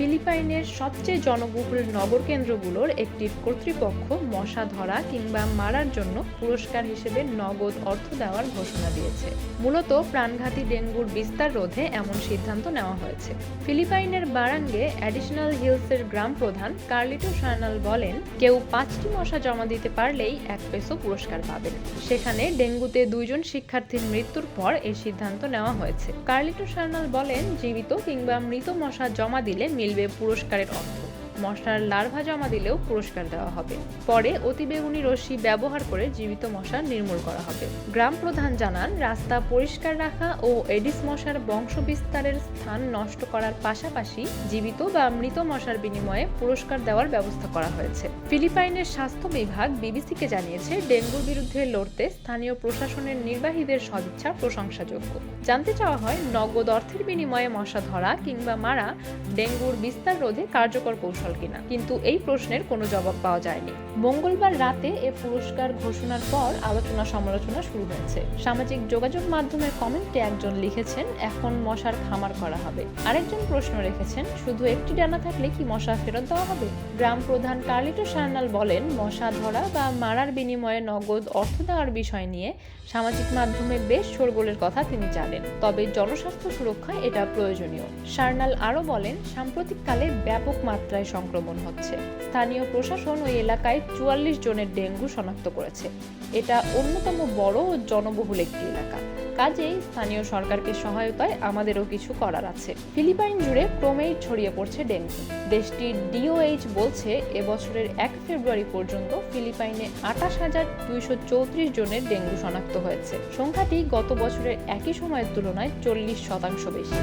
ফিলিপাইনের সবচেয়ে জনবহুল নগর কেন্দ্রগুলোর একটির কর্তৃপক্ষ মশা ধরা কিংবা মারার জন্য পুরস্কার হিসেবে নগদ অর্থ দেওয়ার ঘোষণা দিয়েছে। মূলত প্রাণঘাতী ডেঙ্গুর বিস্তার রোধে এমন সিদ্ধান্ত নেওয়া হয়েছে। ফিলিপাইনের বারাঙ্গে অ্যাডিশনাল হিলসের গ্রাম প্রধান কার্লিটো সার্নাল বলেন, কেউ 5টি মশা জমা দিতে পারলেই 1 পেসো পুরস্কার পাবেন। সেখানে ডেঙ্গুতে 2 জন শিক্ষার্থীর মৃত্যুর পর এই সিদ্ধান্ত নেওয়া হয়েছে। কার্লিটো সার্নাল বলেন, জীবিত কিংবা মৃত মশা জমা দিলে মিলবে পুরস্কারের অর্থ। মশার লার্ভা জমা দিলেও পুরস্কার দেওয়া হবে। পরে অতিবেগুনি রশ্মি ব্যবহার করে জীবিত মশা নির্মূল করা হবে। গ্রাম প্রধান জানান, রাস্তা পরিষ্কার রাখা ও এডিস মশার বংশ বিস্তারের স্থান নষ্ট করার পাশাপাশি জীবিত বা মৃত মশার বিনিময়ে পুরস্কার দেওয়ার ব্যবস্থা করা হয়েছে। ফিলিপাইনের স্বাস্থ্য বিভাগ বিবিসিকে জানিয়েছে, ডেঙ্গুর বিরুদ্ধে লড়তে স্থানীয় প্রশাসনের নির্বাহীদের সদিচ্ছা প্রশংসাযোগ্য। জানতে চাওয়া হয়, নগদ অর্থের বিনিময়ে মশা ধরা কিংবা মারা ডেঙ্গুর বিস্তার রোধে কার্যকর কৌশল কিনা, কিন্তু এই প্রশ্নের কোনো জবাব পাওয়া যায়নি। মঙ্গলবার রাতে এ পুরস্কার ঘোষণার পর আলোচনা সমালোচনা শুরু হয়েছে। সামাজিক যোগাযোগ মাধ্যমের কমেন্টে একজন লিখেছেন, এখন মশার খামার করা হবে। আরেকজন প্রশ্ন রেখেছেন, শুধু একটি ডানা থাকলে কি মশা ফেরত দেওয়া হবে? গ্রাম প্রধান কার্লিটো সার্নাল বলেন, মশা ধরা বা মারার বিনিময়ে নগদ অর্থ দেওয়ার বিষয় নিয়ে সামাজিক মাধ্যমে বেশ শোরগোলের কথা তিনি জানেন, তবে জনস্বাস্থ্য সুরক্ষায় এটা প্রয়োজনীয়। সার্নাল আরও বলেন, সাম্প্রতিককালে ব্যাপক মাত্রায় সংক্রমণ হচ্ছে। স্থানীয় প্রশাসন ওই এলাকায় 44 জনের ডেঙ্গু শনাক্ত করেছে। এটা অন্যতম বড় ও জনবহুল একটি এলাকা। কাজেই স্থানীয় সরকারকে সহায়তায় আমাদেরও কিছু করার আছে। ফিলিপাইন জুড়ে ক্রমেই ছড়িয়ে পড়ছে ডেঙ্গু। দেশটির DOH বলছে, এবছরের 1 ফেব্রুয়ারি পর্যন্ত ফিলিপাইনে 28,234 জনের ডেঙ্গু শনাক্ত হয়েছে। সংখ্যাটি গত বছরের একই সময়ের তুলনায় 40% বেশি।